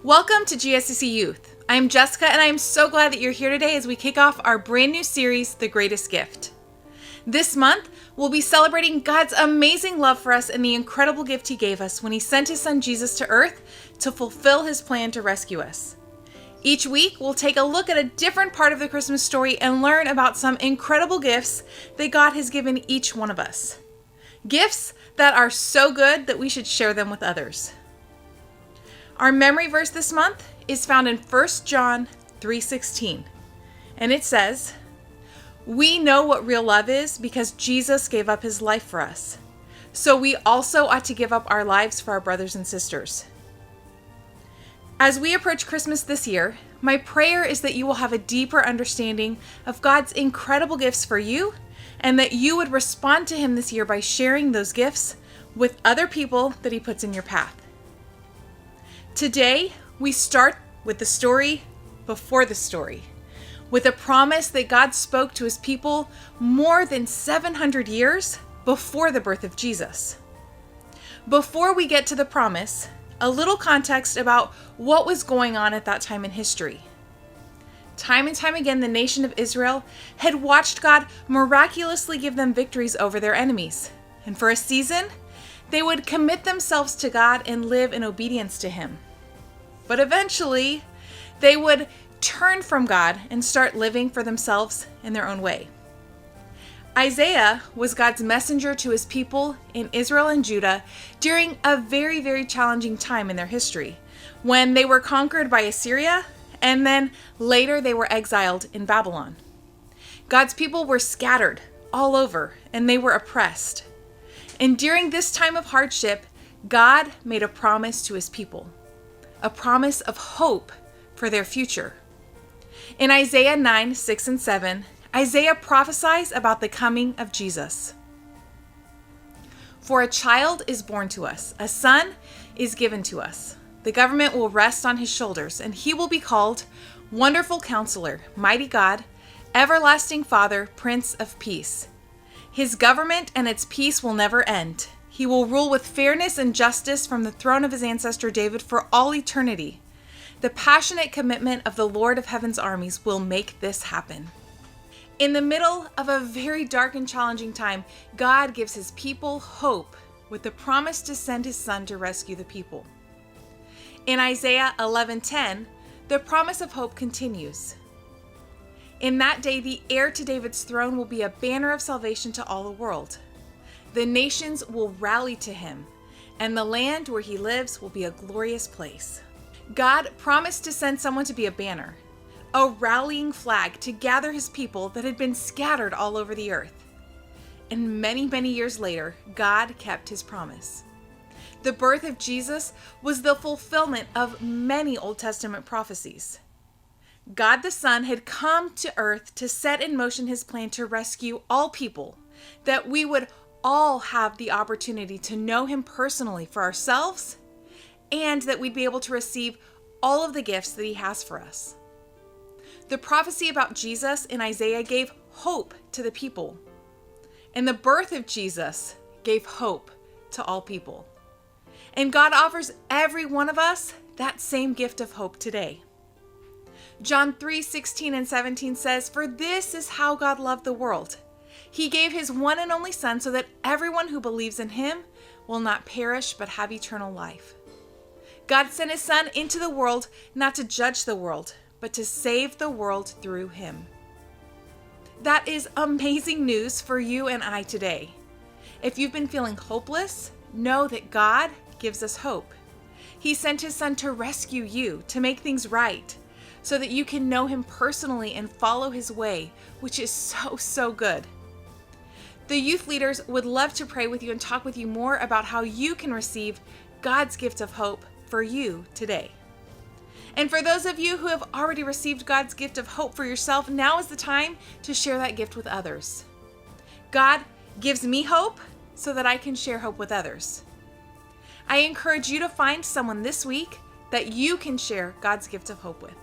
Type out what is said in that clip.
Welcome to GSCC Youth. I am Jessica and I am so glad that you're here today as we kick off our brand new series, The Greatest Gift. This month, we'll be celebrating God's amazing love for us and the incredible gift He gave us when He sent His Son Jesus to earth to fulfill His plan to rescue us. Each week, we'll take a look at a different part of the Christmas story and learn about some incredible gifts that God has given each one of us. Gifts that are so good that we should share them with others. Our memory verse this month is found in 1 John 3:16, and it says, "We know what real love is because Jesus gave up His life for us. So we also ought to give up our lives for our brothers and sisters." As we approach Christmas this year, my prayer is that you will have a deeper understanding of God's incredible gifts for you, and that you would respond to Him this year by sharing those gifts with other people that He puts in your path. Today, we start with the story before the story, with a promise that God spoke to His people more than 700 years before the birth of Jesus. Before we get to the promise, a little context about what was going on at that time in history. Time and time again, the nation of Israel had watched God miraculously give them victories over their enemies. And for a season, they would commit themselves to God and live in obedience to Him. But eventually, they would turn from God and start living for themselves in their own way. Isaiah was God's messenger to His people in Israel and Judah during a very, very challenging time in their history, when they were conquered by Assyria, and then later they were exiled in Babylon. God's people were scattered all over, and they were oppressed. And during this time of hardship, God made a promise to His people, a promise of hope for their future. In Isaiah 9:6 and 7, Isaiah prophesies about the coming of Jesus. "For a child is born to us, a son is given to us. The government will rest on His shoulders, and He will be called Wonderful Counselor, Mighty God, Everlasting Father, Prince of Peace. His government and its peace will never end. He will rule with fairness and justice from the throne of His ancestor David for all eternity. The passionate commitment of the Lord of Heaven's armies will make this happen." In the middle of a very dark and challenging time, God gives His people hope with the promise to send His Son to rescue the people. In Isaiah 11:10, the promise of hope continues. "In that day, the heir to David's throne will be a banner of salvation to all the world. The nations will rally to Him, and the land where He lives will be a glorious place." God promised to send someone to be a banner, a rallying flag to gather His people that had been scattered all over the earth. And many, many years later, God kept His promise. The birth of Jesus was the fulfillment of many Old Testament prophecies. God the Son had come to earth to set in motion His plan to rescue all people, that we would all have the opportunity to know Him personally for ourselves, and that we'd be able to receive all of the gifts that He has for us. The prophecy about Jesus in Isaiah gave hope to the people, and the birth of Jesus gave hope to all people. And God offers every one of us that same gift of hope today. John 3:16 and 17 says, "For this is how God loved the world. He gave His one and only Son so that everyone who believes in Him will not perish but have eternal life." God sent His Son into the world not to judge the world, but to save the world through Him. That is amazing news for you and I today. If you've been feeling hopeless, know that God gives us hope. He sent His Son to rescue you, to make things right, so that you can know Him personally and follow His way, which is so, so good. The youth leaders would love to pray with you and talk with you more about how you can receive God's gift of hope for you today. And for those of you who have already received God's gift of hope for yourself, now is the time to share that gift with others. God gives me hope so that I can share hope with others. I encourage you to find someone this week that you can share God's gift of hope with.